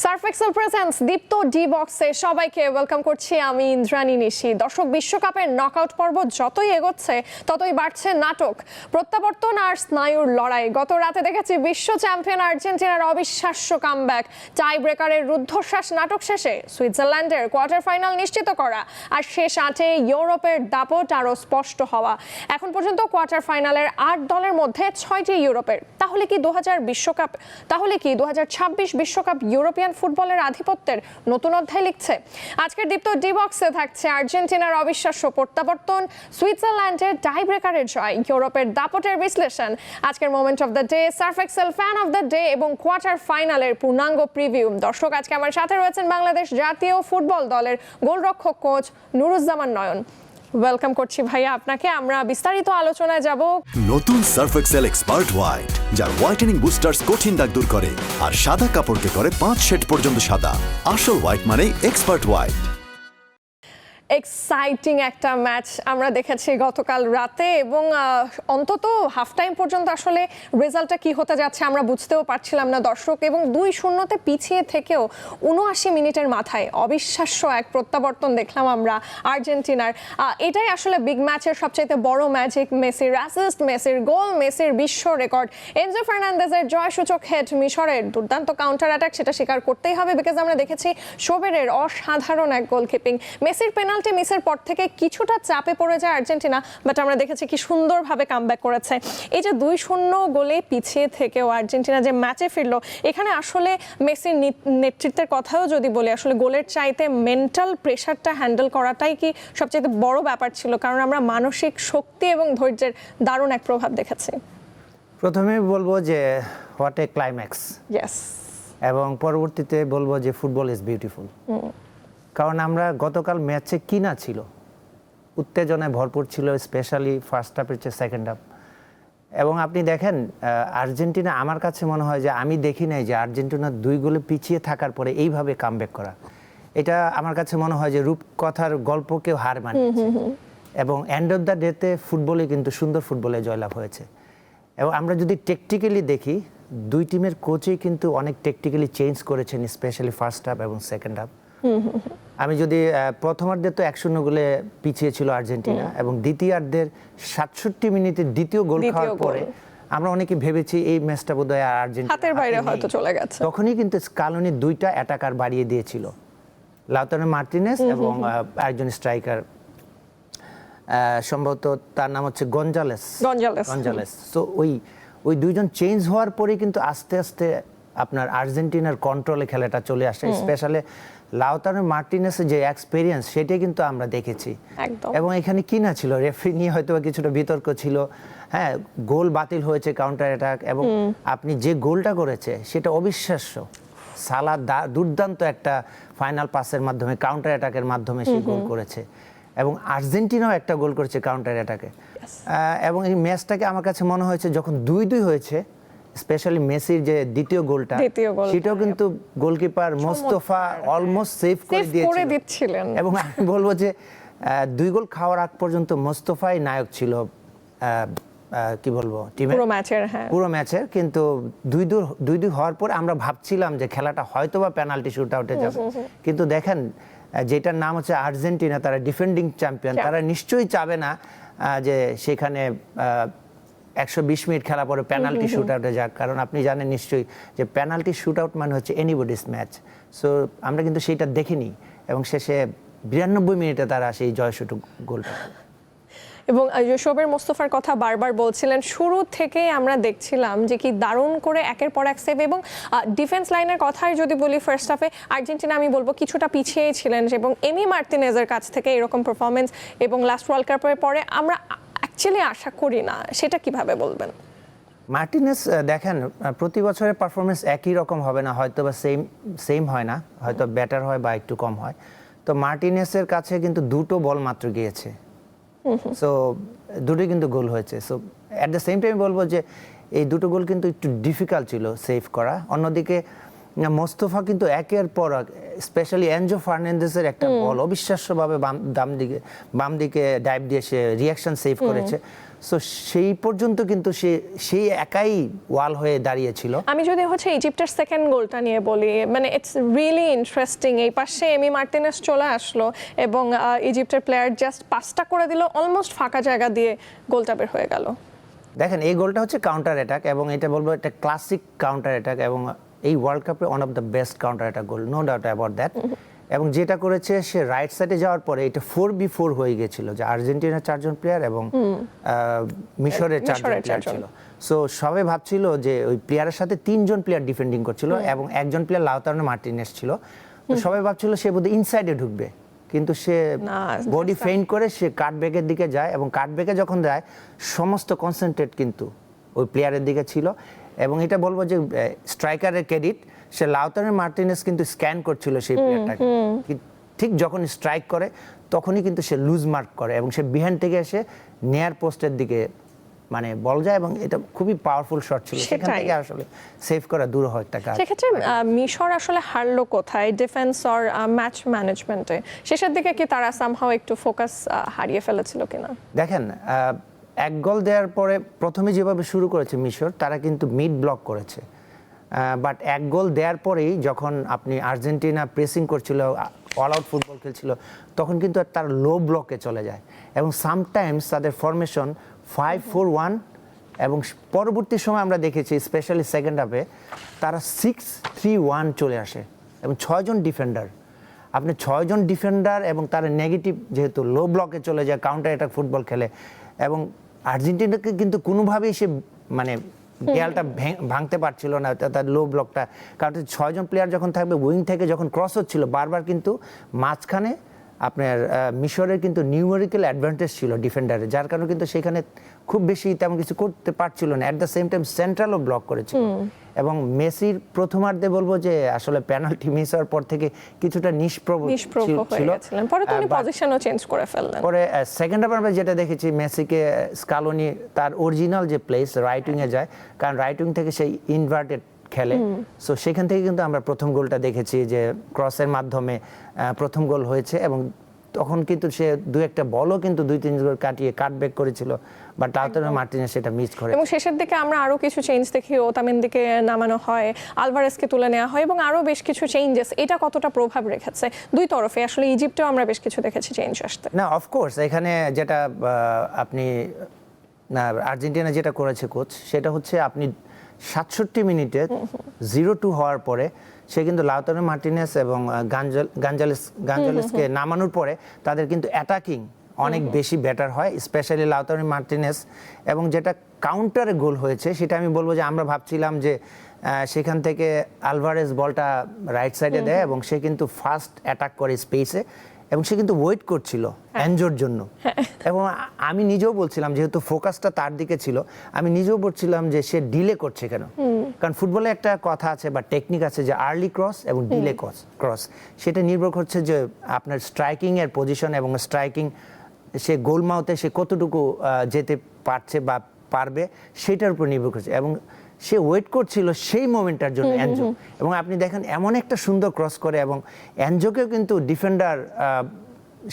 Surf Excel presence দীপ্ত D বক্সে সবাইকে welcome করছি আমি ইন্দ্রাণী নিশি। দর্শক, বিশ্বকাপের নকআউট পর্ব যতই এগোচ্ছে ততই বাড়ছে নাটক, প্রত্যাবর্তন আর স্নায়ুর লড়াই। গত রাতে দেখেছি বিশ্ব চ্যাম্পিয়ন আর্জেন্টিনার অবিশ্বাস্য কামব্যাক, টাই ব্রেকারের রুদ্ধশ্বাস নাটক শেষে সুইজারল্যান্ডের কোয়ার্টার ফাইনাল নিশ্চিত করা, আর শেষ 8-এ ইউরোপের দাপট আরও স্পষ্ট হওয়া। এখন পর্যন্ত কোয়ার্টার ফাইনালের 8 দলের মধ্যে 6টি ইউরোপের। তাহলে কি 2026 বিশ্বকাপ ইউরোপিয়ান ফুটবলের আধিপত্যের নতুন অধ্যায় লিখছে? আজকের দীপ্ত ডি বক্সে থাকছে আর্জেন্টিনার অবিশ্বাস্য প্রত্যাবর্তন, সুইজারল্যান্ডের টাই ব্রেকারের জয়, ইউরোপের দাপটের বিশ্লেষণ, আজকের moment of the day, Surf Excel fan of the day এবং কোয়ার্টার ফাইনালের পূর্ণাঙ্গ প্রিভিউ। দর্শক, আজকে আমার সাথে রয়েছেন বাংলাদেশ জাতীয় ফুটবল দলের গোলরক্ষক কোচ নুরুজ্জামান নয়ন। ওয়েলকাম করছি ভাইয়া আপনাকে। আমরা বিস্তারিত আলোচনায় যাব। নতুন সার্ফ এক্সেল এক্সপার্ট হোয়াইট, যার হোয়াইটেনিং বুস্টার্স কঠিন দাগ দূর করে আর সাদা কাপড়কে করে 5 শেড পর্যন্ত সাদা। আসল হোয়াইট মানে এক্সপার্ট হোয়াইট। এক্সাইটিং একটা ম্যাচ আমরা দেখেছি গতকাল রাতে, এবং অন্তত হাফ টাইম পর্যন্ত আসলে রেজাল্টটা কি হতে যাচ্ছে আমরা বুঝতেও পারছিলাম না দর্শক। এবং 2-0 পিছিয়ে থেকেও 79 মিনিটের মাথায় অবিশ্বাস্য এক প্রত্যাবর্তন দেখলাম আমরা আর্জেন্টিনার। এটাই আসলে বিগ ম্যাচের সবচাইতে বড় ম্যাজিক। মেসির অ্যাসিস্ট, মেসির গোল, মেসির বিশ্ব রেকর্ড, এনজো ফার্নান্দেজের জয়সূচক হেড, মিশরের দুর্দান্ত কাউন্টার অ্যাটাক, সেটা স্বীকার করতেই হবে বিকজ আমরা দেখেছি শোবেরের অসাধারণ এক গোলকিপিং। মেসির পেনাল্টি মিসের পর থেকে কিছুটা চাপে পড়ে যায় আর্জেন্টিনা, বাট আমরা দেখেছি কি সুন্দরভাবে কামব্যাক করেছে। এই যে 2-0 গোলে পিছিয়ে থেকেও আর্জেন্টিনা যে ম্যাচে ফিরলো, এখানে আসলে মেসির নেতৃত্বের কথাও যদি বলি, আসলে গোলের চাইতে মেন্টাল প্রেশারটা হ্যান্ডেল করাটাই কি সবচেয়ে বড় ব্যাপার ছিল, কারণ আমরা মানসিক শক্তি এবং ধৈর্যের দারুণ এক প্রভাব দেখেছি। প্রথমে বলবো যে হোয়াট এ ক্লাইম্যাক্স, ইয়েস, এবং পরবর্তীতে বলবো যে ফুটবল ইজ বিউটিফুল। কারণ আমরা গতকাল ম্যাচে কি না ছিল, উত্তেজনায় ভরপুর ছিল, স্পেশালি ফার্স্ট হাফের চেয়ে সেকেন্ড হাফ। এবং আপনি দেখেন আর্জেন্টিনা, আমার কাছে মনে হয় যে আমি দেখি নাই যে আর্জেন্টিনা 2 গোলে পিছিয়ে থাকার পরে এইভাবে কামব্যাক করা। এটা আমার কাছে মনে হয় যে রূপকথার গল্পকেও হার মানিয়েছে। এবং এন্ড অফ দ্য ডেতে ফুটবলে কিন্তু সুন্দর ফুটবলে জয়লাভ হয়েছে। এবং আমরা যদি টেকটিক্যালি দেখি, 2 টিমের কোচই কিন্তু অনেক টেকটিক্যালি চেঞ্জ করেছেন, স্পেশালি ফার্স্ট হাফ এবং সেকেন্ড হাফ। আমি যদি প্রথমার্ধে তো 1-0 গোলে পিছিয়ে ছিল আর্জেন্টিনা, এবং দ্বিতীয়ার্ধের 67 মিনিটে দ্বিতীয় গোল খাওয়ার পরে আমরা অনেকে ভেবেছি এই ম্যাচটা বোধহয় আর্জেন্টিনা হাতের বাইরে হয়তো চলে গেছে। তখনই কিন্তু স্কালোনি 2টা অ্যাটাকার বাড়িয়ে দিয়েছিল, লাউতারো মার্টিনেজ এবং একজন স্ট্রাইকার, সম্ভবত তার নাম হচ্ছে গঞ্জালেস। তো ওই 2 জন চেঞ্জ হওয়ার পরে কিন্তু আস্তে আস্তে আপনার আর্জেন্টিনার কন্ট্রোলে খেলাটা চলে আসে। স্পেশালি লাউতারো মার্টিনেসের যে এক্সপেরিয়েন্স, সেটাই কিন্তু আমরা দেখেছি। এবং এখানে কি না ছিল, রেফারি নিয়ে হয়তো কিছুটা বিতর্ক ছিল। হ্যাঁ, গোল বাতিল হয়েছে, কাউন্টার অ্যাটাক, এবং আপনি যে গোলটা করেছে সেটা অবিশ্বাস্য। সালা দুর্দান্ত একটা ফাইনাল পাসের মাধ্যমে, কাউন্টার অ্যাটাকের মাধ্যমে সেই গোল করেছে। এবং আর্জেন্টিনাও একটা গোল করেছে কাউন্টার অ্যাটাকে। এবং এই ম্যাচটাকে আমার কাছে মনে হয়েছে যখন 2-2 হয়েছে, স্পেশালি মেসির যে দ্বিতীয় গোলটা, সেটাও কিন্তু গোলকিপার মোস্তফা অলমোস্ট সেভ করে দিচ্ছিলেন। এবং আমি বলবো যে 2 গোল খাওয়ার আগ পর্যন্ত মোস্তফাই নায়ক ছিল, কি বলবো, টিমের পুরো ম্যাচের। কিন্তু 2-2 হওয়ার পর আমরা ভাবছিলাম যে খেলাটা হয়তোবা পেনাল্টি শুট আউটে যাবে। কিন্তু দেখেন, যেটার নাম হচ্ছে আর্জেন্টিনা, তারা ডিফেন্ডিং চ্যাম্পিয়ন, তারা নিশ্চয়ই চাবে না যে সেখানে 120 মিনিট খেলা পরে পেনাল্টি শুট আউটে যাক। কারণ আপনি জানেন নিশ্চয়ই যে পেনাল্টি শুট আউট মানে হচ্ছে এনিবডিস ম্যাচ। সো আমরা কিন্তু সেইটা দেখিনি, এবং শেষে 92 মিনিটে তারা সেই জয়সূচক গোলটা। এবং শোবের মোস্তফার কথা বারবার বলছিলেন, শুরু থেকে আমরা দেখছিলাম যে কি দারুণ করে একের পর এক সেভ। এবং ডিফেন্স লাইনের কথাই যদি বলি, ফার্স্ট হাফে আর্জেন্টিনা আমি বলবো কিছুটা পিছিয়েই ছিলেন, এবং এমি মার্টিনেজের কাছ থেকে এরকম পারফরমেন্স এবং লাস্ট ওয়ার্ল্ড কাপের পরে আমরা অ্যাকচুয়ালি আশা করি না। সেটা কিভাবে বলবেন? মার্টিনেজ দেখেন, প্রতি বছরের পারফরমেন্স একই রকম হবে না, হয়তো বা সেম হয় না, হয়তো বেটার হয় বা একটু কম হয়। তো মার্টিনেজের কাছে কিন্তু 2টো বল মাত্র গিয়েছে, সো 2টোই কিন্তু গোল হয়েছে। So at the same time বলবো যে এই 2টো গোল কিন্তু একটু ডিফিকাল্ট ছিল সেভ করা। অন্যদিকে মোস্তফা কিন্তু একের পর, স্পেশালি এনজো ফার্নান্দেজের একটা বল অবিশ্বাস্যভাবে বাম দিকে ডাইভ দিয়ে সে রিয়াকশন সেভ করেছে। সো সেই পর্যন্ত কিন্তু সেই একাই ওয়াল হয়ে দাঁড়িয়েছিল। আমি যদি হচ্ছে ইজিপ্টের সেকেন্ড গোলটা নিয়ে বলি, মানে ইটস রিয়েলি ইন্টারেস্টিং। এই পাশে এমি মার্টিনেস চলে আসলো এবং ইজিপ্টের প্লেয়ার জাস্ট পাসটা করে দিল, অলমোস্ট ফাঁকা জায়গা দিয়ে গোলটা বের হয়ে গেল। দেখেন এই গোলটা হচ্ছে কাউন্টার অ্যাটাক, এবং এটা বলবো একটা ক্লাসিক কাউন্টার অ্যাটাক, এবং এই ওয়ার্ল্ড কাপে one of the best counter attack goal, no doubt about that. এবং যেটা করেছে সে রাইট সাইডে যাওয়ার পরে এটা 4v4 হয়ে গেছিল, যে আর্জেন্টিনার 4 জন প্লেয়ার এবং মিশরের 4 জন প্লেয়ার ছিল। সো সবাই ভাবছিল যে ওই প্লেয়ারের সাথে 3 জন প্লেয়ার ডিফেন্ডিং করছিল এবং একজন প্লেয়ার লাউতারো মার্টিনেস ছিল। তো সবাই ভাবছিল সে বোধহয় ইনসাইডে ঢুকবে, কিন্তু সে বডি ফেইন্ট করে সে কাটব্যাকের দিকে যায়, এবং কাটব্যাকে যখন যায় সমস্ত কনসেন্ট্রেট কিন্তু ওই প্লেয়ারের দিকে ছিল। এবং এটা বলবো যে স্ট্রাইকারের ক্রেডিট, সে লাউতারো মার্টিনেস কিন্তু স্ক্যান করছিল সেই প্লেয়ারটাকে, ঠিক যখন স্ট্রাইক করে তখনই কিন্তু সে লুজ মার্ক করে এবং সে বিহাইন্ড থেকে এসে নিয়ার পোস্টের দিকে মানে বল যায়, এবং এটা খুবই পাওয়ারফুল শট ছিল, সেখান থেকে আসলে সেভ করা দূর হয় একটা কাজ। সেক্ষেত্রে মিশর আসলে হারলো কোথায়, ডিফেন্স অর ম্যাচ ম্যানেজমেন্টে? শেষের দিকে কি তারা সামহাও একটু ফোকাস হারিয়ে ফেলেছিল কিনা? দেখেন এক গোল দেওয়ার পরে প্রথমে যেভাবে শুরু করেছে মিশর, তারা কিন্তু মিড ব্লক করেছে, বাট এক গোল দেওয়ার পরেই যখন আপনি আর্জেন্টিনা প্রেসিং করছিল, অল আউট ফুটবল খেলছিল, তখন কিন্তু তার লো ব্লকে চলে যায় এবং সামটাইমস তাদের ফরমেশন 5-4-1, এবং পরবর্তী সময় আমরা দেখেছি স্পেশালি সেকেন্ড হাফে তারা 6-3-1 চলে আসে এবং 6 জন ডিফেন্ডার। আপনি 6 জন ডিফেন্ডার এবং তারা নেগেটিভ যেহেতু লো ব্লকে চলে যায়, কাউন্টার অ্যাটাক ফুটবল খেলে, এবং আর্জেন্টিনাকে কিন্তু কোনোভাবেই সে মানে দেয়ালটা ভাঙতে পারছিল না তার লো ব্লকটা, কারণ 6 জন প্লেয়ার যখন থাকবে, উইং থেকে যখন ক্রস হচ্ছিল বারবার কিন্তু মাঝখানে আপনার মিশরের কিন্তু নিউমেরিক্যাল অ্যাডভান্টেজ ছিল ডিফেন্ডারের, যার কারণে কিন্তু সেখানে খুব বেশি তেমন কিছু করতে পারছিল না। অ্যাট দ্য সেম টাইম সেন্ট্রালও ব্লক করেছিল, এবং মেসির প্রথমার্ধে বলবো যে আসলে পেনাল্টি মিস হওয়ার পর থেকে কিছুটা নিষ্প্রভ ছিল, পরে তো উনি পজিশনও চেঞ্জ করে ফেললেন। পরে সেকেন্ড হাফে আমরা যেটা দেখেছি মেসিকে স্কালোনি তার অরিজিনাল যে প্লেস রাইট উইংয়ে যায়, কারণ রাইট উইং থেকে সেই ইনভার্টেড খেলে, সো সেখান থেকে কিন্তু আমরা প্রথম গোলটা দেখেছি যে ক্রসের মাধ্যমে প্রথম গোল হয়েছে, এবং তখন কিন্তু সে দু একটা বলও কিন্তু 2-3 গোল কাটিয়ে কাটব্যাক করেছিল, বাট লাউতারো মার্টিনেস সেটা মিস করে। এবং শেষের দিকে আমরা আরো কিছু চেঞ্জ দেখি, ওতামেন্দিকে নামানো হয়, আলভারেজকে তুলে নেওয়া হয় এবং আরো বেশ কিছু চেঞ্জেস। এটা কতটা প্রভাব রেখেছে দুই তরফে? আসলে ইজিপ্টেও আমরা বেশ কিছু দেখেছি চেঞ্জ আসতে। না, অফকোর্স এখানে যেটা আপনি আর্জেন্টিনা যেটা করেছে কোচ, সেটা হচ্ছে আপনি 67 মিনিটে 0-2 হওয়ার পরে সে কিন্তু লাউতারো মার্টিনেস এবং গাঞ্জালেসকে নামানোর পরে তাদের কিন্তু অ্যাটাকিং অনেক বেশি বেটার হয়, স্পেশালি লাউতারো মার্টিনেস। এবং যেটা কাউন্টারে গোল হয়েছে সেটা আমি বলবো যে আমরা ভাবছিলাম যে সেখান থেকে আলভারেজ বলটা রাইট সাইডে দেয় এবং সে কিন্তু ফার্স্ট অ্যাটাক করে স্পেসে, এবং সে কিন্তু ওয়েট করছিল এনজোর জন্য। এবং আমি নিজেও বলছিলাম, যেহেতু ফোকাসটা তার দিকে ছিল, আমি নিজেও বলছিলাম যে সে ডিলে করছে কেন, কারণ ফুটবলে একটা কথা আছে বা টেকনিক আছে যে আর্লি ক্রস এবং ডিলে ক্রস, সেটা নির্ভর করছে যে আপনার স্ট্রাইকিং এর পজিশন এবং স্ট্রাইকিং সে গোল মাউথে সে কতটুকু যেতে পারছে বা পারবে সেটার উপর নির্ভর করছে, এবং সে ওয়েট করছিল সেই মোমেন্টটার জন্য এনজো। এবং আপনি দেখেন এমন একটা সুন্দর ক্রস করে, এবং এনজোকেও কিন্তু ডিফেন্ডার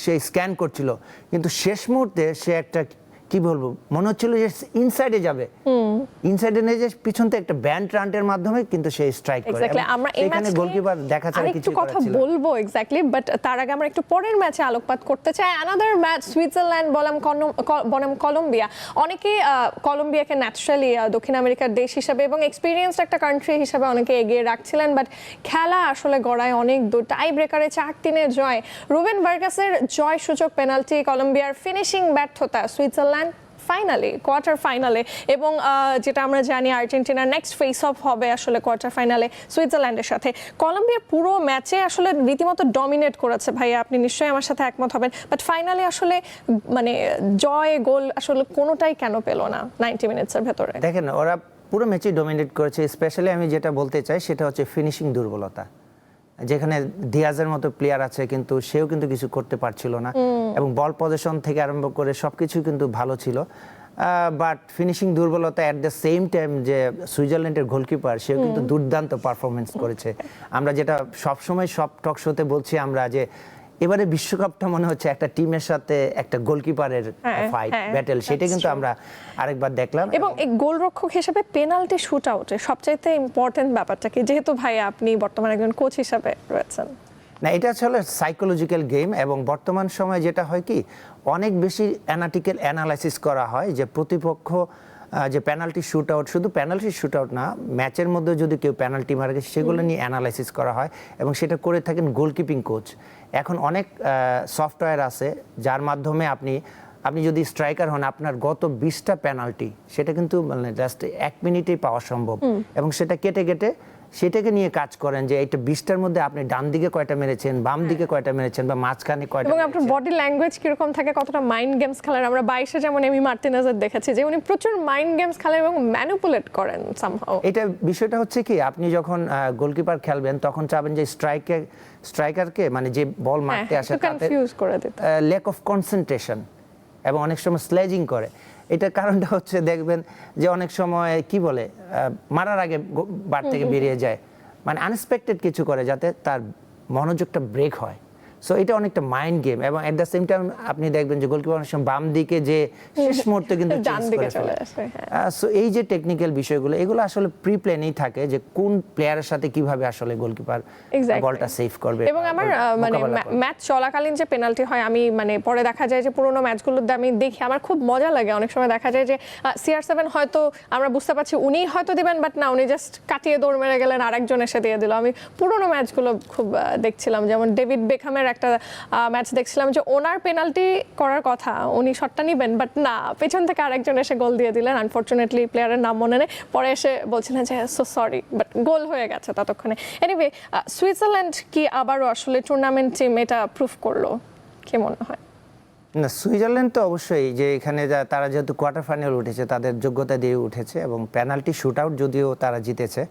সে স্ক্যান করছিল, কিন্তু শেষ মুহূর্তে সে একটা কি বলবো মনে হচ্ছিল যে ইনসাইডে যাবে, ইনসাইডে নিয়ে যে পিছন থেকে একটা ব্যান্ড রান্টের মাধ্যমে কিন্তু সে স্ট্রাইক করে। এখানে গোলকিপার দেখা ছাড়া কিছু কথা বলবো এক্স্যাক্টলি, বাট তার আগে আমরা একটু পরের ম্যাচে আলোকপাত করতে চাই। অ্যানাদার ম্যাচ সুইজারল্যান্ড বনাম কলম্বিয়া। অনেকে কলম্বিয়াকে ন্যাচারালি দক্ষিণ আমেরিকার দেশ হিসেবে এবং এক্সপিরিয়েন্সড একটা কান্ট্রি হিসেবে অনেকে এগিয়ে রাখছিলেন, বাট খেলা আসলে গড়ায় অনেক দূর। টাই ব্রেকারে 4-3 জয়, রুবেন ভার্গাসের জয় সূচক পেনাল্টি, কলম্বিয়ার ফিনিশিং ব্যর্থতা, সুইজারল্যান্ড ফাইনালে কোয়ার্টার ফাইনালে। এবং যেটা আমরা জানি আর্জেন্টিনার নেক্সট ফেস অফ হবে আসলে কোয়ার্টার ফাইনালে সুইজারল্যান্ডের সাথে। কলম্বিয়া পুরো ম্যাচে আসলে রীতিমতো ডমিনেট করেছে ভাইয়া, আপনি নিশ্চয়ই আমার সাথে একমত হবেন, বাট ফাইনালে আসলে মানে জয় গোল আসলে কোনোটাই কেন পেল না 90 মিনিটসের ভেতরে? দেখেন ওরা পুরো ম্যাচে ডমিনেট করেছে, স্পেশালি আমি যেটা বলতে চাই সেটা হচ্ছে ফিনিশিং দুর্বলতা, যেখানে দিয়াজের মতো প্লেয়ার আছে কিন্তু সেও কিন্তু কিছু করতে পারছিল না, এবং বল পজিশন থেকে আরম্ভ করে সবকিছু কিন্তু ভালো ছিল, বাট ফিনিশিং দুর্বলতা। অ্যাট দ্য সেম টাইম যে সুইজারল্যান্ডের গোলকিপার সেও কিন্তু দুর্দান্ত পারফরমেন্স করেছে। আমরা যেটা সবসময় সব টক শোতে বলছি আমরা যে এবারে বিশ্বকাপটা মনে হচ্ছে একটা টিমের সাথে একটা গোলকিপারের ফাইট ব্যাটেল, সেটা কিন্তু আমরা আরেকবার দেখলাম। এবং এই গোলরক্ষক হিসেবে পেনাল্টি শুট আউটে সবচাইতে ইম্পর্টেন্ট ব্যাপারটা কি, যেহেতু ভাই আপনি বর্তমানে একজন কোচ হিসেবে রয়েছেন? না, এটা আসলে সাইকোলজিক্যাল গেম, এবং বর্তমান সময়ে যেটা হয় কি অনেক বেশি অ্যানালিটিক্যাল অ্যানালাইসিস করা হয় যে প্রতিপক্ষ যে পেনাল্টি শুট আউট, শুধু পেনাল্টি শুট আউট না, ম্যাচের মধ্যে যদি কেউ পেনাল্টি মারে সেগুলো নিয়ে অ্যানালাইসিস করা হয়, এবং সেটা করে থাকেন গোলকিপিং কোচ। এখন অনেক সফটওয়্যার আছে যার মাধ্যমে আপনি যদি স্ট্রাইকার হন, আপনার গত 20টা পেনাল্টি সেটা কিন্তু মানে জাস্ট 1 মিনিটেই পাওয়া সম্ভব, এবং সেটা কেটে কেটে সেটাকে নিয়ে কাজ করেন যে এইটা 20টার মধ্যে আপনি ডান দিকে কয়টা মেরেছেন, বাম দিকে কয়টা মেরেছেন, বা মাঝখানে কয়টা এবং আপনার বডি ল্যাঙ্গুয়েজ কিরকম থাকে, কতটা মাইন্ড গেমস খেলেন। আমরা 22-এ যেমন এমি মার্টিনেজের দেখেছি যে উনি প্রচুর মাইন্ড গেমস খেলেন এবং ম্যানিপুলেট করেন সামহাউ। এটা বিষয়টা হচ্ছে কি, আপনি যখন গোলকিপার খেলবেন তখন চাবেন যে স্ট্রাইকারকে মানে যে বল মারতে আসে কনফিউজ করে দিতে, ল্যাক অফ কনসেন্ট্রেশন, এবং অনেক সময় স্লেজিং করে। এটার কারণটা হচ্ছে দেখবেন যে অনেক সময় কি বলে মারার আগে বার থেকে বেরিয়ে যায়, মানে আনএক্সপেক্টেড কিছু করে যাতে তার মনোযোগটা ব্রেক হয়। সো এটা অনেকটা মাইন্ড গেম, এবং এট দ্য সেম টাইম আপনি দেখবেন যে গোলকিপার অনেক সময় বাম দিকে যে শেষ মুহূর্তে কিন্তু চেঞ্জ করে ফেলে। সো এই যে টেকনিক্যাল বিষয়গুলো, এগুলো আসলে প্রি প্ল্যানেই থাকে যে কোন প্লেয়ারের সাথে কিভাবে আসলে গোলকিপার বলটা সেভ করবে। এবং আমার মানে ম্যাচ চলাকালীন যে পেনাল্টি হয়, আমি মানে পরে দেখা যায় যে পুরোনো ম্যাচগুলোতে আমি দেখি, আমার খুব মজা লাগে। অনেক সময় দেখা যায় যে CR7 হয়তো আমরা বুঝতে পারছি উনি হয়তো দিবেন, বাট না, উনি জাস্ট কাটিয়ে দৌড় মেরে গেলেন, আরেকজন এসে দিয়ে দিল। আমি পুরোনো ম্যাচগুলো খুব দেখছিলাম, যেমন ডেভিড বেকহামের একটা ম্যাচ দেখছিলাম যে ওনার পেনাল্টি করার কথা, উনি শটটা নিবেন, বাট না, পেছন থেকে আরেকজন এসে গোল দিয়ে দিলেন। আনফরচুনেটলি প্লেয়ারের নাম মনে নেই, পরে এসে বলছিলেন যে সো সরি, বাট গোল হয়ে গেছে ততক্ষণে। এনিওয়ে, সুইজারল্যান্ড কি আবারও আসলে টুর্নামেন্ট টিম এটা প্রুফ করলো, কি মনে হয়? না, সুইজারল্যান্ড তো অবশ্যই, যে এখানে তারা যেহেতু কোয়ার্টার ফাইনাল উঠেছে, তাদের যোগ্যতা দিয়ে উঠেছে, এবং পেনাল্টি শুট আউট যদিও তারা জিতেছে,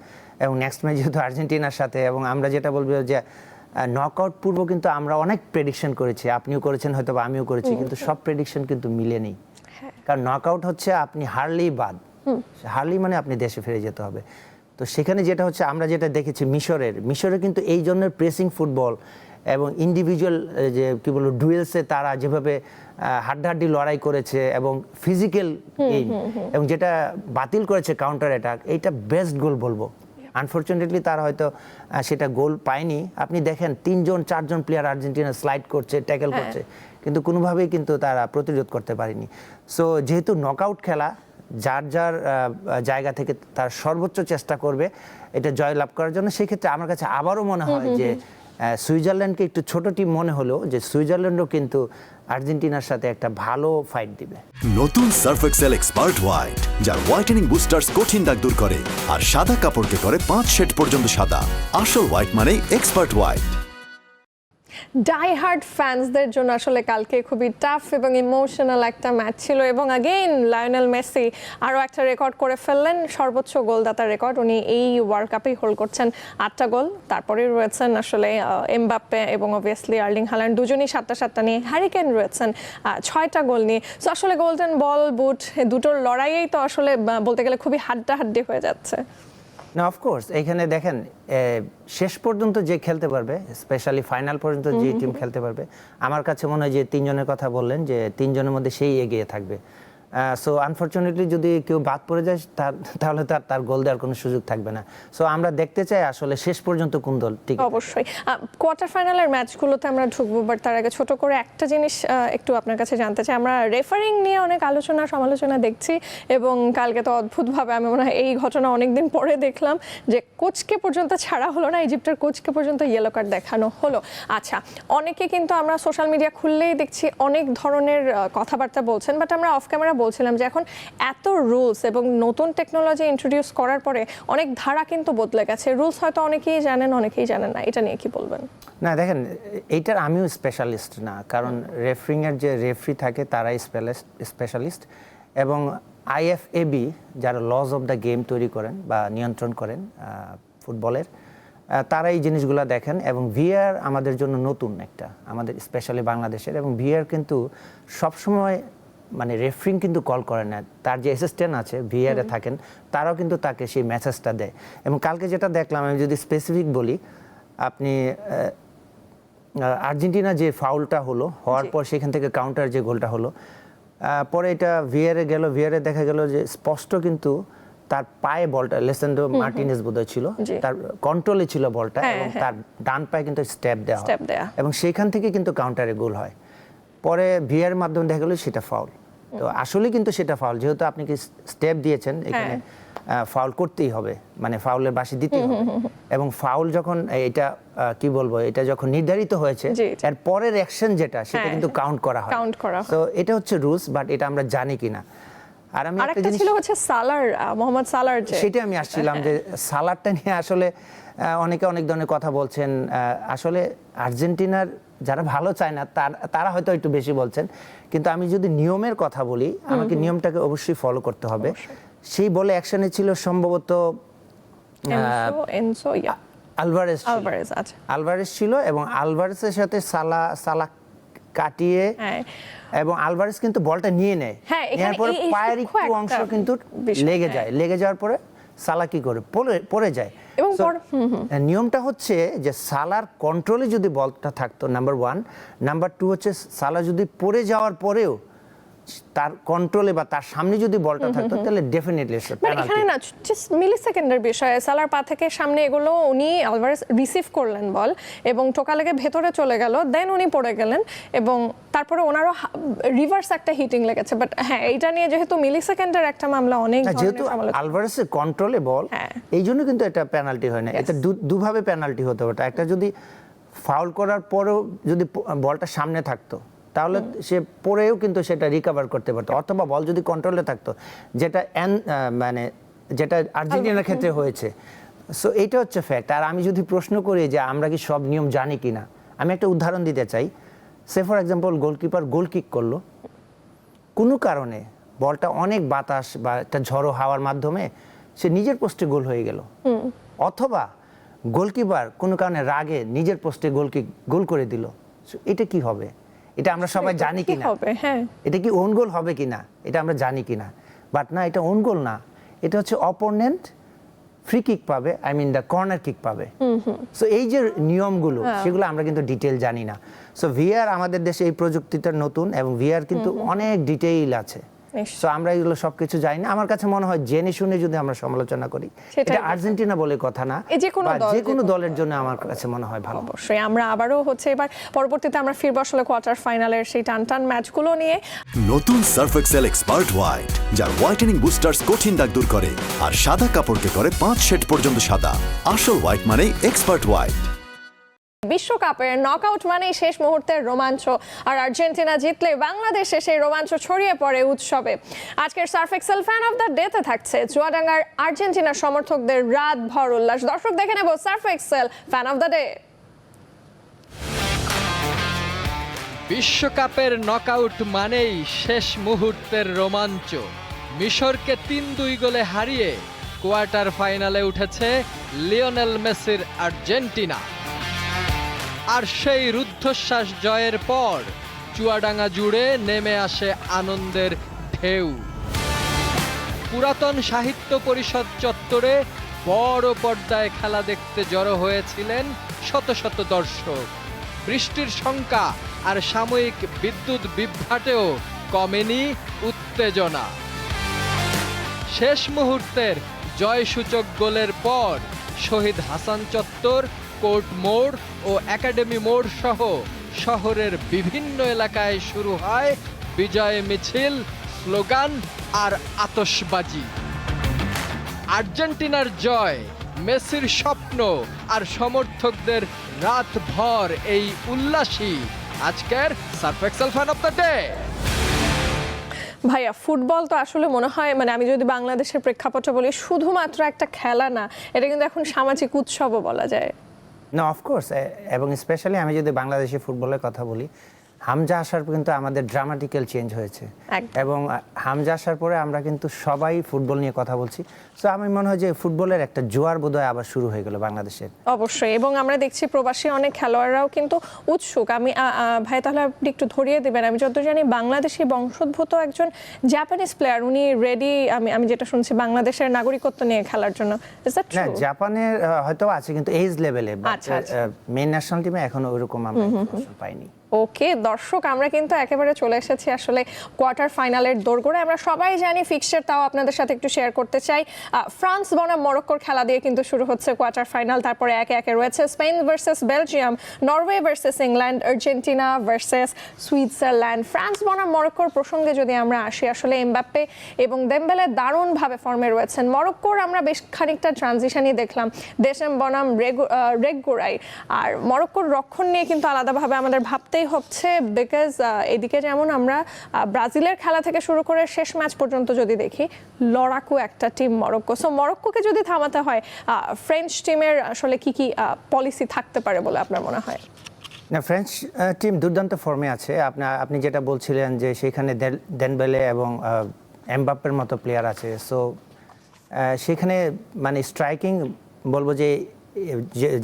এবং নেক্সট ম্যাচ যেহেতু আর্জেন্টিনার সাথে, এবং আমরা যেটা বলবো যে নকআউট পূর্ব কিন্তু আমরা অনেক প্রেডিকশন করেছি, আপনিও করেছেন হয়তো বা আমিও করেছি, কিন্তু সব প্রেডিকশন কিন্তু মিলে নেই। কারণ নকআউট হচ্ছে আপনি হারলেই বাদ, হারলেই মানে আপনি দেশে ফিরে যেতে হবে। তো সেখানে যেটা হচ্ছে, আমরা যেটা দেখেছি মিশরে কিন্তু এই জন্য প্রেসিং ফুটবল এবং ইন্ডিভিজুয়াল যে কি বলবো ডুয়েলসে তারা যেভাবে হাড্ডাহাড্ডি লড়াই করেছে, এবং ফিজিক্যাল গেম, এবং যেটা বাতিল করেছে কাউন্টার অ্যাটাক, এইটা বেস্ট গোল বলবো। আনফরচুনেটলি তারা হয়তো সেটা গোল পায়নি। আপনি দেখেন 3-4জন প্লেয়ার আর্জেন্টিনা স্লাইড করছে, ট্যাকেল করছে, কিন্তু কোনোভাবেই কিন্তু তারা প্রতিরোধ করতে পারেনি। সো যেহেতু নকআউট খেলা, যার যার জায়গা থেকে তার সর্বোচ্চ চেষ্টা করবে এটা জয়লাভ করার জন্য। সেক্ষেত্রে আমার কাছে আবারও মনে হয় যে সুইজারল্যান্ডকে একটু ছোট টিম মনে হলেও যে সুইজারল্যান্ডও কিন্তু আর্জেন্টিনার সাথে একটা ভালো ফাইট দিবে। নতুন সার্ফ এক্সেল এক্সপার্ট হোয়াইট, যার হোয়াইটেনিং বুস্টার্স কঠিন দাগ দূর করে আর সাদা কাপড়কে করে 5 শেড পর্যন্ত সাদা। আসল হোয়াইট মানে এক্সপার্ট হোয়াইট। ডাই হার্ড ফ্যান্সদের জন্য আসলে কালকে খুবই টাফ এবং ইমোশনাল একটা ম্যাচ ছিল, এবং আগেইন লায়নেল মেসি আরও একটা রেকর্ড করে ফেললেন, সর্বোচ্চ গোলদাতার রেকর্ড। উনি এই ওয়ার্ল্ড কাপেই হোল্ড করছেন 8টা গোল। তারপরে রয়েছেন আসলে এমবাপ্পে এবং অবভিয়াসলি আর্লিং হাল্যান্ড, দুজনই 7টা নিয়ে। হ্যারি কেন রয়েছেন 6টা গোল নিয়ে। সো আসলে গোল্ডেন বল, বুট দুটোর লড়াইয়েই তো আসলে বলতে গেলে খুবই হাড্ডাহাড্ডি হয়ে যাচ্ছে। না, অফকোর্স এখানে দেখেন শেষ পর্যন্ত যে খেলতে পারবে, স্পেশালি ফাইনাল পর্যন্ত যে টিম খেলতে পারবে, আমার কাছে মনে হয় যে 3জনের কথা বললেন, যে 3জনের মধ্যে সেই এগিয়ে থাকবে। সো আনফরচুনেটলি যদি কেউ বাদ পড়ে যায় তাহলে তার গোল দেওয়ার কোনো সুযোগ থাকবে না। সো আমরা দেখতে চাই আসলে শেষ পর্যন্ত কোন দল ঠিক। অবশ্যই কোয়ার্টার ফাইনালের ম্যাচগুলোতে আমরা ঢুকবো, বাট তার আগে ছোট করে একটা জিনিস একটু আপনার কাছে জানতে চাই। আমরা রেফারিং নিয়ে অনেক আলোচনা সমালোচনা দেখছি, এবং কালকে তো অদ্ভুতভাবে আমি মনে হয় এই ঘটনা অনেকদিন পরে দেখলাম যে কোচকে পর্যন্ত ছাড়া হলো না, ইজিপ্টের কোচকে পর্যন্ত ইয়েলো কার্ড দেখানো হলো। আচ্ছা, অনেকে কিন্তু আমরা সোশ্যাল মিডিয়া খুললেই দেখছি অনেক ধরনের কথাবার্তা বলছেন, বাট আমরা অফ ক্যামেরা বলছিলাম যে এখন এত রুলস এবং নতুন টেকনোলজি ইন্ট্রোডিউস করার পরে অনেক ধারা কিন্তু বদলে গেছে। রুলস হয়তো অনেকেই জানেন, অনেকেই জানেন না। এটা নিয়ে কি বলবেন? না দেখেন, এইটার আমিও স্পেশালিস্ট না, কারণ রেফারিংয়ের যে রেফারি থাকে তারাই স্পেশালিস্ট, এবং IFAB যারা লজ অফ দ্য গেম তৈরি করেন বা নিয়ন্ত্রণ করেন ফুটবলের, তারা এই জিনিসগুলো দেখেন। এবং VAR আমাদের জন্য নতুন একটা, আমাদের স্পেশালি বাংলাদেশের, এবং VAR কিন্তু সবসময় মানে রেফারিং কিন্তু কল করে না, তার যে অ্যাসিস্ট্যান্ট আছে VAR-এ থাকেন, তারাও কিন্তু তাকে সেই মেসেজটা দেয়। এবং কালকে যেটা দেখলাম, আমি যদি স্পেসিফিক বলি, আপনি আর্জেন্টিনা যে ফাউলটা হলো হওয়ার পর সেখান থেকে কাউন্টার যে গোলটা হলো, পরে এটা ভিআরে গেল, ভিআরে দেখা গেল যে স্পষ্ট কিন্তু তার পায়ে বলটা, লিসান্ড্রো মার্টিনেজ বোধহয় ছিল, তার কন্ট্রোলে ছিল বলটা, এবং তার ডান পায়ে কিন্তু স্টেপ দেওয়া এবং সেখান থেকে কিন্তু কাউন্টারে গোল হয়। পরে ভিআর মাধ্যমে দেখা গেল সেটা ফাউল। তো আসলে কিন্তু সেটা ফাউল, যেহেতু আপনি কি স্টেপ দিয়েছেন, এখানে ফাউল করতেই হবে, মানে ফাউলের বাঁশি দিতেই হবে। এবং ফাউল যখন এটা কি বলবো, এটা যখন নির্ধারিত হয়েছে, এর পরের অ্যাকশন যেটা সেটা কিন্তু কাউন্ট করা হয়। তো এটা হচ্ছে রুলস, বাট এটা আমরা জানি কিনা। আর আমি একটা জিনিস ছিল হচ্ছে সালার, মোহাম্মদ সালার, সেটা আমি আসছিলাম যে সালারটা নিয়ে আসলে অনেকে অনেক ধরনের কথা বলছেন। আসলে আর্জেন্টিনার যারা ভালো চায় না তারা হয়তো একটু বেশি বলছেন, কিন্তু আমি যদি নিয়মের কথা বলি, আমাকে নিয়মটাকে অবশ্যই ফলো করতে হবে। সেই বলে অ্যাকশনে ছিল সম্ভবত আলভারেজ ছিল, এবং আলভারেজের সাথে সালা কাটিয়ে, এবং আলভারেজ কিন্তু বলটা নিয়ে নেয়, নেওয়ার পরে পায়ের একটু অংশ কিন্তু লেগে যায়, লেগে যাওয়ার পরে সালা কি করে পড়ে যায়। নিয়মটা হচ্ছে যে সালার কন্ট্রোলে যদি বলটা থাকতো, নাম্বার 1, নাম্বার 2 হচ্ছে সালা যদি পড়ে যাওয়ার পরেও তার কন্ট্রোলে বা তার সামনে যদি বলটা থাকতো, তাহলে ডেফিনেটলি এখানে না জাস্ট মিলি সেকেন্ডের বিষয়, সালার পা থেকে সামনে এগুলো, উনি আলভারেজ রিসিভ করলেন বল এবং টোকা লেগে ভেতরে চলে গেল, দেন উনি পড়ে গেলেন, এবং তারপরে ওনারও রিভার্স একটা হিটিং লেগেছে। বাট হ্যাঁ, এটা নিয়ে যেহেতু মিলি সেকেন্ডের একটা মামলা, অনেক যেহেতু আলভারেজের কন্ট্রোলে বল, এই জন্য কিন্তু এটা পেনাল্টি হয় না। এটা দুভাবে পেনাল্টি হতে পারে। একটা যদি ফাউল করার পরেও যদি বলটা সামনে থাকতো, তাহলে সে পরেও কিন্তু সেটা রিকভার করতে পারতো, অথবা বল যদি কন্ট্রোলে থাকতো, যেটা মানে যেটা আর্জেন্টিনার ক্ষেত্রে হয়েছে। সো এইটা হচ্ছে ফ্যাক্ট। আর আমি যদি প্রশ্ন করি যে আমরা কি সব নিয়ম জানি কিনা, আমি একটা উদাহরণ দিতে চাই। Say for example, goalkeeper goal kick করলো, কোনো কারণে বলটা অনেক বাতাস বা একটা ঝড়ো হাওয়ার মাধ্যমে সে নিজের পোস্টে গোল হয়ে গেল, অথবা গোলকিপার কোনো কারণে রাগে নিজের পোস্টে গোল করে দিল, এটা কি হবে? এটা আমরা সবাই জানি কিনা, এটা কি ওন গোল হবে কিনা এটা আমরা জানি কিনা। বাট না, এটা ওন গোল না, এটা হচ্ছে অপোনেন্ট ফ্রি কিক পাবে, I mean the corner kick পাবে। সো এই যে নিয়মগুলো, সেগুলো আমরা কিন্তু ডিটেইল জানি না। সো ভিআর আমাদের দেশে এই প্রযুক্তিটা নতুন, এবং ভিআর কিন্তু অনেক ডিটেইল আছে। সো আমরা এগুলো সবকিছু জানি না। আমার কাছে মনে হয় জেনে শুনে যদি আমরা সমালোচনা করি, এটা আর্জেন্টিনা বলে কথা না, যে কোনো দলের জন্য আমার কাছে মনে হয় ভালো। অবশ্যই আমরা আবারও হচ্ছে এবার পরবর্তীতে আমরা ফিরবো আসলে কোয়ার্টার ফাইনালের সেই টান ম্যাচগুলো নিয়ে। নতুন সার্ফ এক্সেল এক্সপার্ট হোয়াইট, যার হোয়াইটেনিং বুস্টার্স কঠিন দাগ দূর করে আর সাদা কাপড়কে করে 5 শেড পর্যন্ত সাদা। আসল হোয়াইট মানে এক্সপার্ট হোয়াইট। বিশ্বকাপের নকআউট মানেই শেষ মুহূর্তের রোমাঞ্চ, আর আর্জেন্টিনা জিতলে বাংলাদেশে সেই রোমাঞ্চ ছড়িয়ে পড়ে উৎসবে। আজকের Surf Excel fan of the ডেতে থাকছে চুয়াডাঙ্গার আর্জেন্টিনা সমর্থকদের রাতভর উল্লাস। দর্শক দেখে নেব Surf Excel fan of the day. বিশ্বকাপের নকআউট মানেই শেষ মুহূর্তের রোমাঞ্চ। মিশরকে 3-2 গোলে হারিয়ে কোয়ার্টার ফাইনালে উঠেছে লিওনেল মেসির আর্জেন্টিনা। আর সেই রুদ্ধশ্বাস জয়ের পর চুয়াডাঙ্গা জুড়ে নেমে আসে আনন্দের ঢেউ। পুরাতন সাহিত্য পরিষদ চত্বরে বড় পর্দায় খেলা দেখতে জড়ো হয়েছিলেন শত শত দর্শক। বৃষ্টির শঙ্কা আর সাময়িক বিদ্যুৎ বিভ্রাটেও কমেনি উত্তেজনা। শেষ মুহূর্তের জয়সূচক গোলের পর শহীদ হাসান চত্বর, কোর্ট মোড় ও একাডেমি মোড় সহ শহরের বিভিন্ন এলাকায় শুরু হয় বিজয় মিছিল, স্লোগান আর আতশবাজি। আর্জেন্টিনার জয়, মেসির স্বপ্ন আর সমর্থকদের রাতভর এই উল্লাসই আজকের Surf Excel fan of the day. ভাইয়া, ফুটবল তো আসলে মনে হয়, মানে আমি যদি বাংলাদেশের প্রেক্ষাপটে বলি, শুধুমাত্র একটা খেলা না, এটা কিন্তু এখন সামাজিক উৎসবও বলা যায়। না, অফকোর্স, এবং স্পেশালি আমি যদি বাংলাদেশি ফুটবলের কথা বলি, হামজা আসার পর কিন্তু আমাদের ড্রামাটিক্যাল চেঞ্জ হয়েছে একদম। এবং হামজা আসার পরে আমরা কিন্তু সবাই ফুটবল নিয়ে কথা বলছি। সো আমি মনে হয় যে ফুটবলের একটা জোয়ার বোধহয় আবার শুরু হয়ে গেল বাংলাদেশের। অবশ্যই, এবং আমরা দেখছি প্রবাসী অনেক খেলোয়াড়রাও কিন্তু উৎসুক। আমি ভাই তাহলে আপনি একটু ধরিয়ে দেবেন, আমি যত জানি বাংলাদেশি বংশোদ্ভূত একজন জাপানিজ প্লেয়ার, উনি রেডি, আমি যেটা শুনছি বাংলাদেশের নাগরিকত্ব নিয়ে খেলার জন্য। ইজ দ্যাট না, ট্রু? জাপানের হয়তো আছে কিন্তু এজ লেভেলে, আচ্ছা, আচ্ছা। মেইন ন্যাশনাল টিমে এখনো ওইরকম আমরা information পাইনি। ওকে দর্শক, আমরা কিন্তু একেবারে চলে এসেছি আসলে কোয়ার্টার ফাইনালের দোরগোড়ায়। আমরা সবাই জানি ফিক্সচার, তাও আপনাদের সাথে একটু শেয়ার করতে চাই। ফ্রান্স বনাম মরক্কোর খেলা দিয়ে কিন্তু শুরু হচ্ছে কোয়ার্টার ফাইনাল। তারপরে একে একে রয়েছে Spain versus Belgium, Norway versus England, Argentina versus Switzerland. France বনাম মরক্কোর প্রসঙ্গে যদি আমরা আসি, আসলে এমবাপ্পে এবং দেমবেলে দারুণভাবে ফর্মে রয়েছেন। মরক্কোর আমরা বেশ খানিকটা ট্রানজিশনই দেখলাম, দেশেম বনাম রেগুরাই। আর মরক্কোর রক্ষণ নিয়ে কিন্তু আলাদাভাবে আমাদের ভাবতে হচ্ছে, বিকজ এদিকে যেমন আমরা ব্রাজিলের খেলা থেকে শুরু করে শেষ ম্যাচ পর্যন্ত যদি দেখি, লড়াকু একটা টিম মরক্কো। সো মরক্কোকে যদি থামাতে হয়, ফ্রেঞ্চ টিমের আসলে কি কি পলিসি থাকতে পারে বলে আপনার মনে হয়? না, ফ্রেঞ্চ টিম দুর্দান্ত ফর্মে আছে। আপনি যেটা বলছিলেন যে সেখানে দেনবেলে এবং এমবাপ্পের মতো প্লেয়ার আছে। সো সেখানে মানে স্ট্রাইকিং বলবো যে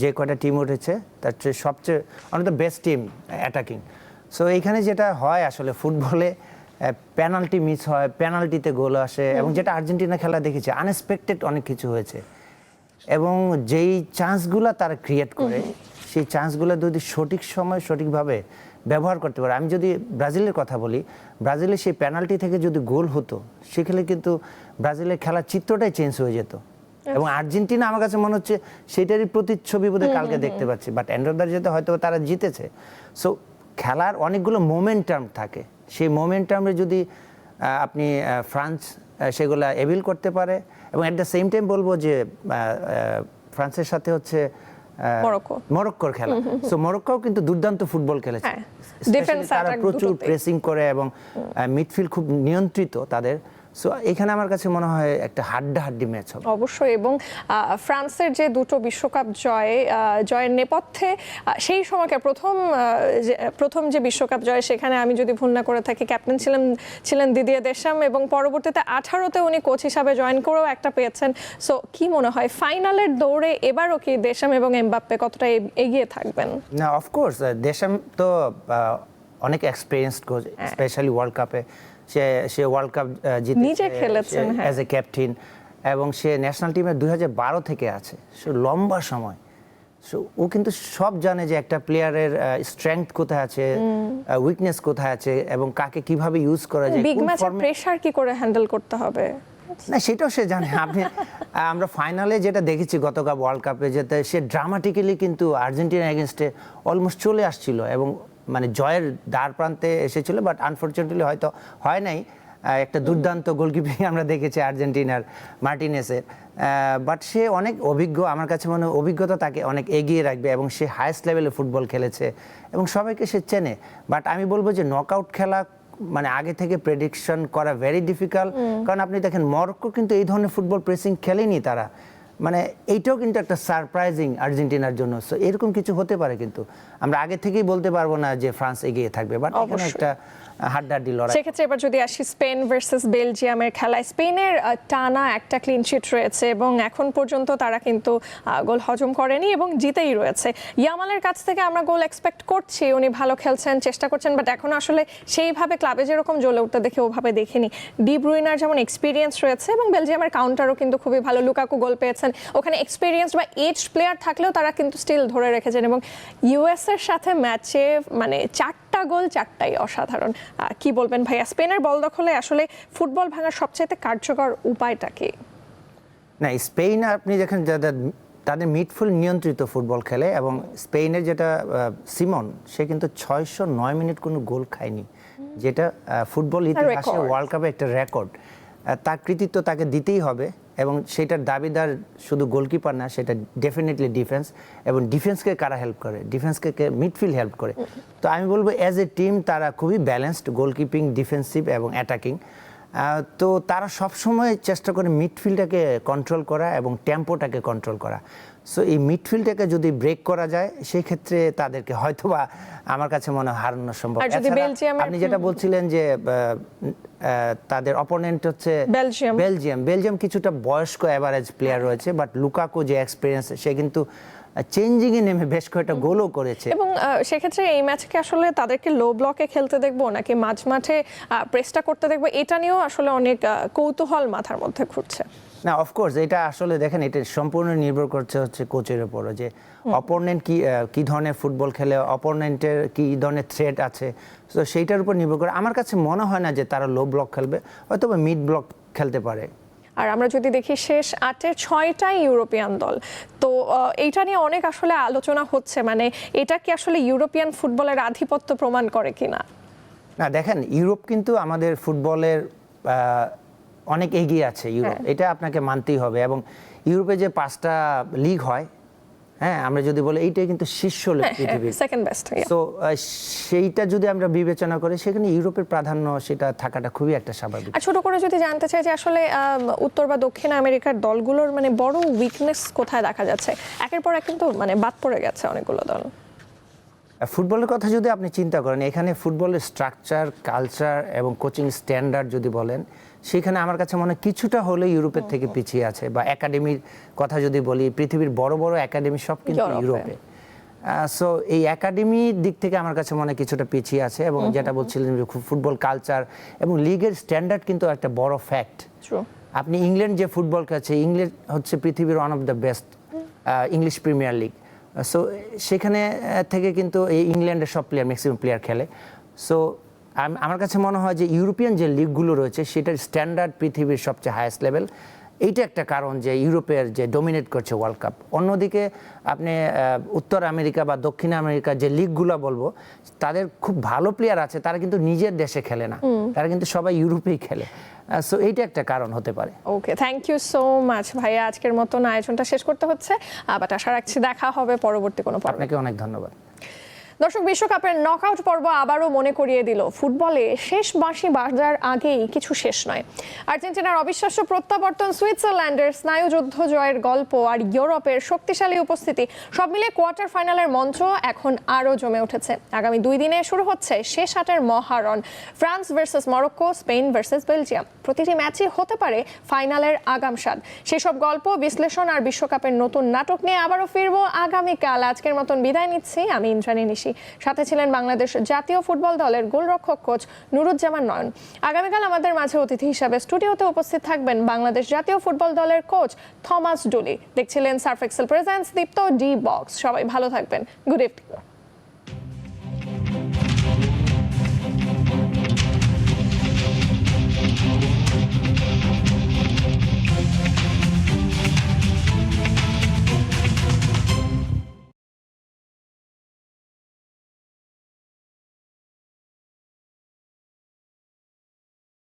যে কয়টা টিম উঠেছে তার সবচেয়ে one of the best team attacking. So এইখানে যেটা হয় আসলে ফুটবলে পেনাল্টি মিস হয়, পেনাল্টিতে গোল আসে, এবং যেটা আর্জেন্টিনা খেলা দেখেছি আনএক্সপেক্টেড অনেক কিছু হয়েছে। এবং যেই চান্সগুলো তারা ক্রিয়েট করে, সেই চান্সগুলো যদি সঠিক সময় সঠিকভাবে ব্যবহার করতে পারে। আমি যদি ব্রাজিলের কথা বলি, ব্রাজিলের সেই পেনাল্টি থেকে যদি গোল হতো, সেখানে কিন্তু ব্রাজিলের খেলার চিত্রটাই চেঞ্জ হয়ে যেত। এবং আর্জেন্টিনা আমার কাছে মনে হচ্ছে সেটারই প্রতিচ্ছবি বোধহয় কালকে দেখতে পাচ্ছি, বাট এন্ড অফ দ্য ডেতে হয়তো তারা জিতেছে। সো খেলার অনেকগুলো মোমেন্টাম থাকে, সেই মোমেন্টামে যদি আপনি ফ্রান্স সেগুলো এভিল করতে পারে। এবং অ্যাট দ্য সেম টাইম বলবো যে ফ্রান্সের সাথে হচ্ছে মরক্কোর খেলা। সো মরক্কোও কিন্তু দুর্দান্ত ফুটবল খেলেছে, তারা প্রচুর প্রেসিং করে এবং মিডফিল্ড খুব নিয়ন্ত্রিত তাদের। সো এখানে আমার কাছে মনে হয় একটা হাড্ডাহাড্ডি ম্যাচ হবে অবশ্যই। এবং ফ্রান্সের যে দুটো বিশ্বকাপ জয়ের নেপথ্যে সেই সময়কার প্রথম যে বিশ্বকাপ জয়, সেখানে আমি যদি ভুল না করে থাকি ক্যাপ্টেন ছিলেন দিদিয়ে দেশাম, এবং পরবর্তীতে 18-তে উনি কোচ হিসাবে জয়েন করেও একটা পেয়েছেন। সো কি মনে হয় ফাইনালের দৌড়ে এবারও কি দেশাম এবং এমবাপ্পে কতটা এগিয়ে থাকবেন? না, অফকোর্স দেশাম তো অনেক এক্সপিরিয়েন্সড কোচ, স্পেশালি ওয়ার্ল্ড কাপে সে ওয়ার্ল্ড কাপ জিতে নিজে খেলেছেন অ্যাজ এ ক্যাপ্টেন, এবং সে ন্যাশনাল টিমে 2012 থেকে আছে, সে লম্বা সময়। সো ও কিন্তু সব জানে যে একটা প্লেয়ারের স্ট্রেংথ কোথায় আছে, উইকনেস কোথায় আছে, এবং কাকে কিভাবে ইউজ করা যায়, বিগ ম্যাচের প্রেসার কি করে হ্যান্ডেল করতে হবে। না, সেটাও সে জানে। আমরা ফাইনালে যেটা দেখেছি গতকাল ওয়ার্ল্ড কাপে, যেতে সে ড্রামাটিক্যালি কিন্তু আর্জেন্টিনা এগেনস্টে অলমোস্ট চলে আসছিল এবং মানে জয়ের দ্বার প্রান্তে এসেছিল, বাট আনফর্চুনেটলি হয়তো হয় নাই। একটা দুর্দান্ত গোলকিপিং আমরা দেখেছি আর্জেন্টিনার মার্টিনেসের, বাট সে অনেক অভিজ্ঞ। আমার কাছে মনে হয় অভিজ্ঞতা তাকে অনেক এগিয়ে রাখবে, এবং সে হাইয়েস্ট লেভেলে ফুটবল খেলেছে এবং সবাইকে সে চেনে। বাট আমি বলবো যে নকআউট খেলা মানে আগে থেকে প্রেডিকশন করা ভেরি ডিফিকাল্ট, কারণ আপনি দেখেন মরক্কো কিন্তু এই ধরনের ফুটবল প্রেসিং খেলেনি তারা। মানে এইটাও কিন্তু একটা সারপ্রাইজিং আর্জেন্টিনার জন্য। সো এরকম কিছু হতে পারে, কিন্তু আমরা আগে থেকেই বলতে পারবো না যে ফ্রান্স এগিয়ে থাকবে, বাট এখানে একটা হাড্ডাহাড্ডি লড়াই। সেক্ষেত্রে এবার যদি আসি স্পেন ভার্সেস বেলজিয়ামের খেলায়, স্পেনের টানা একটা ক্লিন শিট রয়েছে এবং এখন পর্যন্ত তারা কিন্তু গোল হজম করেনি এবং জিতেই রয়েছে। ইয়ামালের কাছ থেকে আমরা গোল এক্সপেক্ট করছি, উনি ভালো খেলছেন, চেষ্টা করছেন, বাট এখন আসলে সেইভাবে ক্লাবে যেরকম জ্বলে উঠতে দেখে ওভাবে দেখিনি। ডি ব্রুইনার যেমন এক্সপিরিয়েন্স রয়েছে, এবং বেলজিয়ামের কাউন্টারও কিন্তু খুবই ভালো, লুকাকু গোল পেয়েছেন। ওখানে এক্সপিরিয়েন্স বা এজড প্লেয়ার থাকলেও তারা কিন্তু স্টিল ধরে রেখেছেন, এবং ইউএস এর সাথে ম্যাচে মানে 4টা গোল 4টাই অসাধারণ। কি বলবেন ভাইয়া, স্পেনের বল দখলে আসলে ফুটবল ভাঙার সবচেয়ে কার্যকর উপায়টা কি? না, স্পেন আপনি দেখেন তাদের মিডফিল্ড নিয়ন্ত্রিত ফুটবল খেলে, এবং স্পেনের যেটা সিমন, সে কিন্তু 609 মিনিট কোনো গোল খায়নি, যেটা ফুটবল ইতিহাসে ওয়ার্ল্ড কাপে একটা রেকর্ড। তার কৃতিত্ব তাকে দিতেই হবে, এবং সেটার দাবিদার শুধু গোলকিপার না, সেটা ডেফিনেটলি ডিফেন্স। এবং ডিফেন্সকে কারা হেল্প করে? ডিফেন্সকে মিডফিল্ড হেল্প করে। তো আমি বলবো অ্যাজ এ টিম তারা খুবই ব্যালেন্সড, গোলকিপিং, ডিফেন্সিভ এবং অ্যাটাকিং। তো তারা সবসময় চেষ্টা করে মিডফিল্ডটাকে কন্ট্রোল করা এবং টেম্পোটাকে কন্ট্রোল করা। সো এই মিডফিল্ডটাকে যদি ব্রেক করা যায় সেই ক্ষেত্রে তাদেরকে হয়তোবা আমার কাছে মনে হয় হারানো সম্ভব। আর যদি বেলজিয়ামের আপনি যেটা বলছিলেন যে তাদের অপোনেন্ট হচ্ছে বেলজিয়াম কিছুটা বয়স্ক এভারেজ প্লেয়ার রয়েছে, বাট লুকাকু যে এক্সপিরিয়েন্স সে কিন্তু চেঞ্জিং এ নেমে বেশ কয়েকটা গোলও করেছে। এবং সেক্ষেত্রে এই ম্যাচকে আসলে তাদেরকে লো ব্লকে খেলতে দেখবো নাকি মাঝ মাঠে প্রেসটা করতে দেখবো, এটা নিয়েও আসলে অনেক কৌতূহল মাথার মধ্যে ঘুরছে। না, অফকোর্স এটা আসলে দেখেন এটা সম্পূর্ণ নির্ভর করছে হচ্ছে কোচের উপরে, যে অপোনেন্ট কি ধরনের ফুটবল খেলে, অপোনেন্টের কি ধরনের থ্রেট আছে, তো সেইটার উপর নির্ভর করে। আমার কাছে মনে হয় না যে তারা লো ব্লক খেলবে, হয়তো মিড ব্লক খেলতে পারে। আর আমরা যদি দেখি শেষ 8-এর 6টাই ইউরোপিয়ান দল, তো এইটা নিয়ে অনেক আসলে আলোচনা হচ্ছে, মানে এটা কি আসলে ইউরোপিয়ান ফুটবলের আধিপত্য প্রমাণ করে কিনা? না দেখেন, ইউরোপ কিন্তু আমাদের ফুটবলের অনেক এগিয়ে আছে ইউরোপ, এটা আপনাকে মানতেই হবে। এবং ইউরোপে যে 5টা লিগ হয়, হ্যাঁ আমরা যদি বলি এইটাই কিন্তু শীর্ষ লিগ পৃথিবীর, সেকেন্ড বেস্ট। তো সেইটা যদি আমরা বিবেচনা করি সেখানে ইউরোপের প্রাধান্য সেটা থাকাটা খুবই একটা স্বাভাবিক। আর ছোট করে যদি জানতে চাই যে আসলে উত্তর বা দক্ষিণ আমেরিকার দলগুলোর মানে বড় উইকনেস কোথায় দেখা যাচ্ছে? একের পর এক কিন্তু মানে বাদ পড়ে গেছে অনেকগুলো দল। ফুটবলের কথা যদি আপনি চিন্তা করেন, এখানে ফুটবলের স্ট্রাকচার, কালচার এবং কোচিং স্ট্যান্ডার্ড যদি বলেন, সেখানে আমার কাছে মনে হয় কিছুটা হলে ইউরোপের থেকে পিছিয়ে আছে। বা একাডেমির কথা যদি বলি, পৃথিবীর বড় বড় একাডেমি সব কিন্তু ইউরোপে। সো এই একাডেমির দিক থেকে আমার কাছে মনে হয় কিছুটা পিছিয়ে আছে। এবং যেটা বলছিলেন ফুটবল কালচার এবং লিগের স্ট্যান্ডার্ড কিন্তু একটা বড় ফ্যাক্ট। আপনি ইংল্যান্ড যে ফুটবল খেলছে, ইংল্যান্ড হচ্ছে পৃথিবীর one of the best English premier league. So সেখানে থেকে কিন্তু এই ইংল্যান্ডের সব প্লেয়ার, ম্যাক্সিমাম প্লেয়ার খেলে। সো আমার কাছে মনে হয় যে ইউরোপিয়ান যে লিগগুলো রয়েছে সেটার স্ট্যান্ডার্ড পৃথিবীর সবচেয়ে হাইয়েস্ট লেভেল। এইটা একটা কারণ যে ইউরোপের যে ডমিনেট করছে ওয়ার্ল্ড কাপ। অন্যদিকে আপনি উত্তর আমেরিকা বা দক্ষিণ আমেরিকার যে লিগগুলো বলবো, তাদের খুব ভালো প্লেয়ার আছে, তারা কিন্তু নিজের দেশে খেলে না, তারা কিন্তু সবাই ইউরোপেই খেলে। সো এইটা একটা কারণ হতে পারে। ওকে, থ্যাংক ইউ সো মাচ ভাইয়া। আজকের মতন আয়োজনটা শেষ করতে হচ্ছে, বাট আশা রাখছি দেখা হবে পরবর্তী কোনো পর্বে। আপনাকে অনেক ধন্যবাদ। দর্শক, বিশ্বকাপের নকআউট পর্ব আবারও মনে করিয়ে দিল ফুটবলে শেষ বাঁশি বাজার আগেই কিছু শেষ নয়। আর্জেন্টিনার অবিশ্বাস্য প্রত্যাবর্তন, সুইজারল্যান্ডের স্নায়ুযুদ্ধ জয়ের গল্প আর ইউরোপের শক্তিশালী উপস্থিতি সব মিলে কোয়ার্টার ফাইনালের মঞ্চ এখন আরও জমে উঠেছে। আগামী 2 দিনে শুরু হচ্ছে শেষ 8-এর মহারণ। France versus Morocco, Spain versus Belgium, প্রতিটি ম্যাচই হতে পারে ফাইনালের আগাম স্বাদ। সেসব গল্প, বিশ্লেষণ আর বিশ্বকাপের নতুন নাটক নিয়ে আবারও ফিরবো আগামীকাল। আজকের মতন বিদায় নিচ্ছি আমি ইন্দ্রাণী নিশি। সাথে ছিলেন বাংলাদেশ জাতীয় ফুটবল দলের গোলরক্ষক কোচ নুরুজ্জামান নয়ন। আগামীকাল আমাদের মাঝে অতিথি হিসাবে স্টুডিওতে উপস্থিত থাকবেন বাংলাদেশ জাতীয় ফুটবল দলের কোচ থমাস ডুলি। দেখছিলেন Surf Excel presents Deepto D box. সবাই ভালো থাকবেন। Good evening.